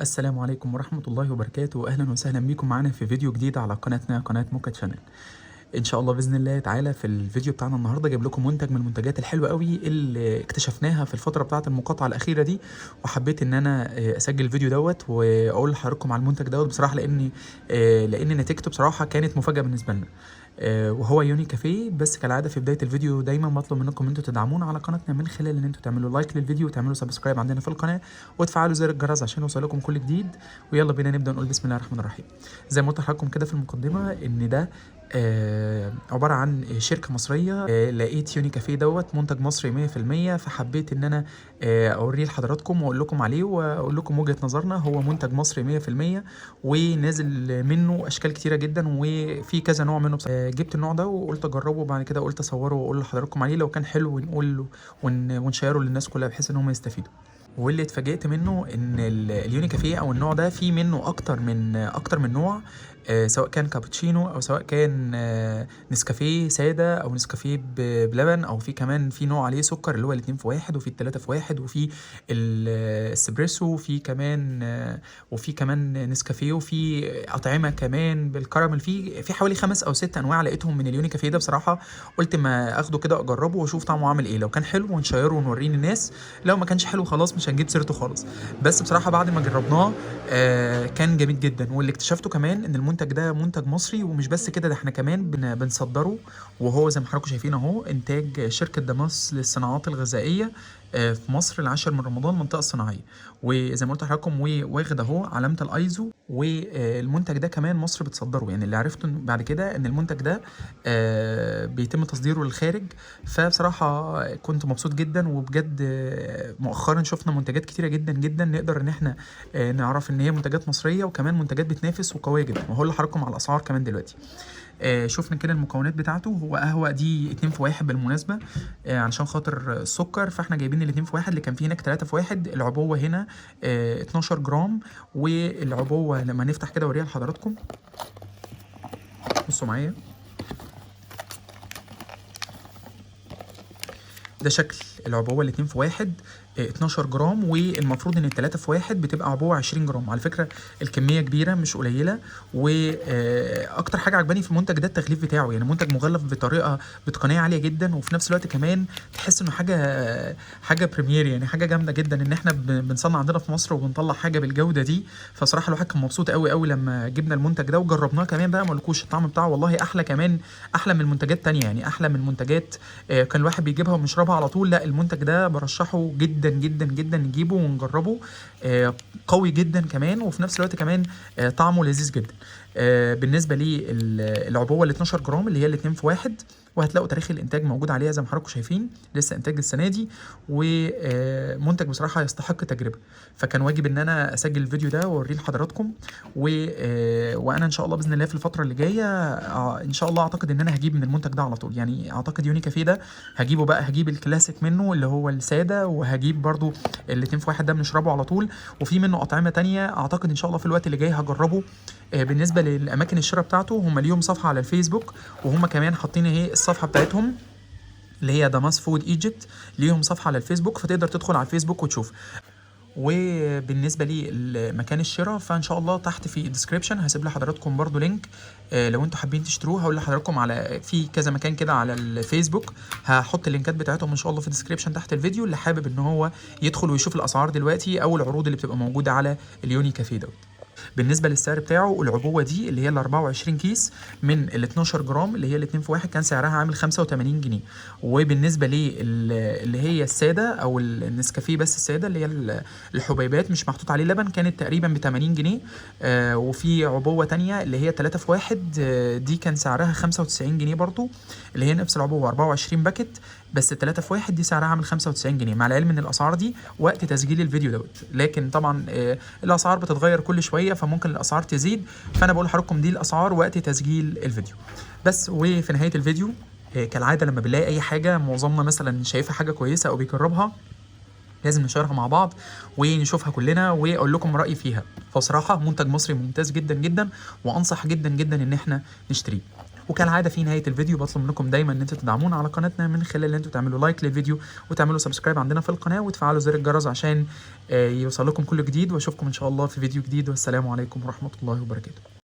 السلام عليكم ورحمة الله وبركاته. أهلا وسهلا بيكم معانا في فيديو جديد على قناتنا قناة موكا تشانل. إن شاء الله بإذن الله تعالى في الفيديو بتاعنا النهاردة جايب لكم منتج من المنتجات الحلوة قوي اللي اكتشفناها في الفترة بتاعة المقاطعة الأخيرة دي، وحبيت إن أنا أسجل الفيديو دوت وأقول لحضراتكم على المنتج دوت بصراحة لأن نتيجته بصراحة كانت مفاجأة بالنسبة لنا. وهو يوني كافيه. بس كالعاده في بدايه الفيديو دايما بطلب منكم ان انتوا تدعمونا على قناتنا من خلال ان انتوا تعملوا لايك للفيديو وتعملوا سبسكرايب عندنا في القناه وتفعلوا زر الجرس عشان يوصلكم كل جديد. ويلا بينا نبدا نقول بسم الله الرحمن الرحيم. زي ما قلت لحضراتكم كده في المقدمه ان ده عباره عن شركه مصريه. لقيت يوني كافيه دوت منتج مصري 100%، فحبيت ان انا اوريه لحضراتكم واقول لكم عليه واقول لكم وجهه نظرنا. هو منتج مصري 100% ونازل منه اشكال كتيره جدا وفي كذا نوع منه. جبت النوع ده وقلت اجربه، وبعد كده قلت اصوره واقول لحضراتكم عليه لو كان حلو ونقول ونشيره للناس كلها بحيث ان هم يستفيدوا. واللي اتفاجئت منه ان اليوني كافيه او النوع ده فيه منه اكتر من نوع. سواء كان كابتشينو او سواء كان نسكافيه ساده او نسكافيه بلبن، او في كمان في نوع عليه سكر اللي هو الاتنين في واحد، وفي التلاته في واحد، وفي الاسبريسو، وفي كمان نسكافيه، وفي اطعمه كمان بالكراميل. في حوالي 5 أو 6 انواع لقيتهم من اليوني كافيه ده. بصراحه قلت ما اخده كده اجربه واشوف طعمه عامل ايه، لو كان حلو ونشيره ونوريه للناس، لو ما كانش حلو خلاص مش هنجيب سيرته خالص. بس بصراحه بعد ما جربناه كان جميل جدا. واللي اكتشفته كمان ان المنتج ده منتج مصري، ومش بس كده، ده احنا كمان بنصدره. وهو زي ما حضراتكم شايفين اهو انتاج شركه داماس للصناعات الغذائيه في مصر، العاشر من رمضان، المنطقه الصناعيه. وزي ما قلت لحضراتكم واخد اهو علامه الايزو. والمنتج ده كمان مصر بتصدره، يعني اللي عرفته بعد كده ان المنتج ده بيتم تصديره للخارج. فبصراحه كنت مبسوط جدا، وبجد مؤخرا شفنا منتجات كتيره جدا جدا نقدر ان احنا نعرف ان هي منتجات مصريه، وكمان منتجات بتنافس وقويه جدا. وهقول لحضراتكم على الاسعار كمان دلوقتي. شفنا كده المكونات بتاعته. هو قهوه دي 2 في 1 بالمناسبه، علشان خاطر السكر فاحنا جايبين الاتنين في واحد، اللي كان فيه هناك 3 في 1. العبوه هنا 12 جرام. والعبوه لما نفتح كده اوريها لحضراتكم، بصوا معايا، ده شكل العبوه الاتنين في واحد، 12 جرام. والمفروض ان التلاتة في واحد بتبقى عبوه 20 جرام. على فكره الكميه كبيره مش قليله. واكتر حاجه عجباني في المنتج ده التغليف بتاعه، يعني منتج مغلف بتقنيه عاليه جدا، وفي نفس الوقت كمان تحس انه حاجه بريمير، يعني حاجه جامده جدا ان احنا بنصنع عندنا في مصر وبنطلع حاجه بالجوده دي. فصراحه الواحد كان مبسوط قوي قوي لما جبنا المنتج ده وجربناه كمان. بقى ما اقولكوش الطعم بتاعه والله احلى كمان، احلى من منتجات تانية، يعني احلى من منتجات كان الواحد بيجيبها ومشربها على طول. لا، المنتج ده برشحه جدا جدا جدا نجيبه ونجربه. قوي جدا كمان، وفي نفس الوقت كمان طعمه لذيذ جدا. بالنسبه لي العبوه ال 12 جرام اللي هي الاتنين في واحد، وهتلاقوا تاريخ الانتاج موجود عليها زي ما حضراتكم شايفين، لسه انتاج السنه دي. ومنتج بصراحه يستحق تجربه. فكان واجب ان انا اسجل الفيديو ده واوريه لحضراتكم. وانا ان شاء الله باذن الله في الفتره اللي جايه ان شاء الله اعتقد ان انا هجيب من المنتج ده على طول. يعني اعتقد يوني كافيه ده هجيبه بقى، هجيب الكلاسيك منه اللي هو الساده، وهجيب برضو الاتنين في واحد ده بنشربه على طول. وفي منه اطعمه تانية اعتقد ان شاء الله في الوقت اللي جاي هجربه. بالنسبه للاماكن الشراء بتاعته، هم ليهم صفحه على الفيسبوك، وهم كمان حاطين اهي الصفحه بتاعتهم اللي هي داماس فود ايجيبت. ليهم صفحه على الفيسبوك، فتقدر تدخل على الفيسبوك وتشوف. وبالنسبه لي مكان الشراء فان شاء الله تحت في الديسكريبشن هسيب لحضراتكم برضو لينك. لو انتوا حابين تشتروه هقول لحضراتكم على في كذا مكان كده على الفيسبوك، هحط اللينكات بتاعتهم ان شاء الله في الديسكريبشن تحت الفيديو، اللي حابب ان هو يدخل ويشوف الاسعار دلوقتي او العروض اللي بتبقى موجوده على اليوني كافيه دوت. بالنسبه للسعر بتاعه، العبوه دي اللي هي ال 24 كيس من ال 12 جرام اللي هي الاتنين في واحد كان سعرها عامل 85 جنيه. وبالنسبه لي اللي هي الساده او النسكافيه بس الساده اللي هي الحبيبات مش محطوط عليه لبن، كانت تقريبا ب 80 جنيه. وفي عبوه تانية اللي هي 3 في واحد، دي كان سعرها 95 جنيه برضو، اللي هي نفس العبوه 24 باكت بس 3 في واحد، دي سعرها عامل 95 جنيه. مع العلم ان الاسعار دي وقت تسجيل الفيديو دوت، لكن طبعا الاسعار بتتغير كل شويه، فممكن الاسعار تزيد. فانا بقول لحضراتكم دي الاسعار وقت تسجيل الفيديو بس. وفي نهايه الفيديو كالعاده لما بنلاقي اي حاجه معظمنا مثلا شايفها حاجه كويسه او بيجربها، لازم نشارها مع بعض ونشوفها كلنا واقول لكم رايي فيها. فصراحه منتج مصري ممتاز جدا جدا، وانصح جدا جدا ان احنا نشتريه. وكالعاده في نهايه الفيديو بطلب منكم دايما ان انتوا تدعمونا على قناتنا من خلال ان انتوا تعملوا لايك للفيديو وتعملوا سبسكرايب عندنا في القناه وتفعلوا زر الجرس عشان يوصل لكم كل جديد، واشوفكم ان شاء الله في فيديو جديد، والسلام عليكم ورحمه الله وبركاته.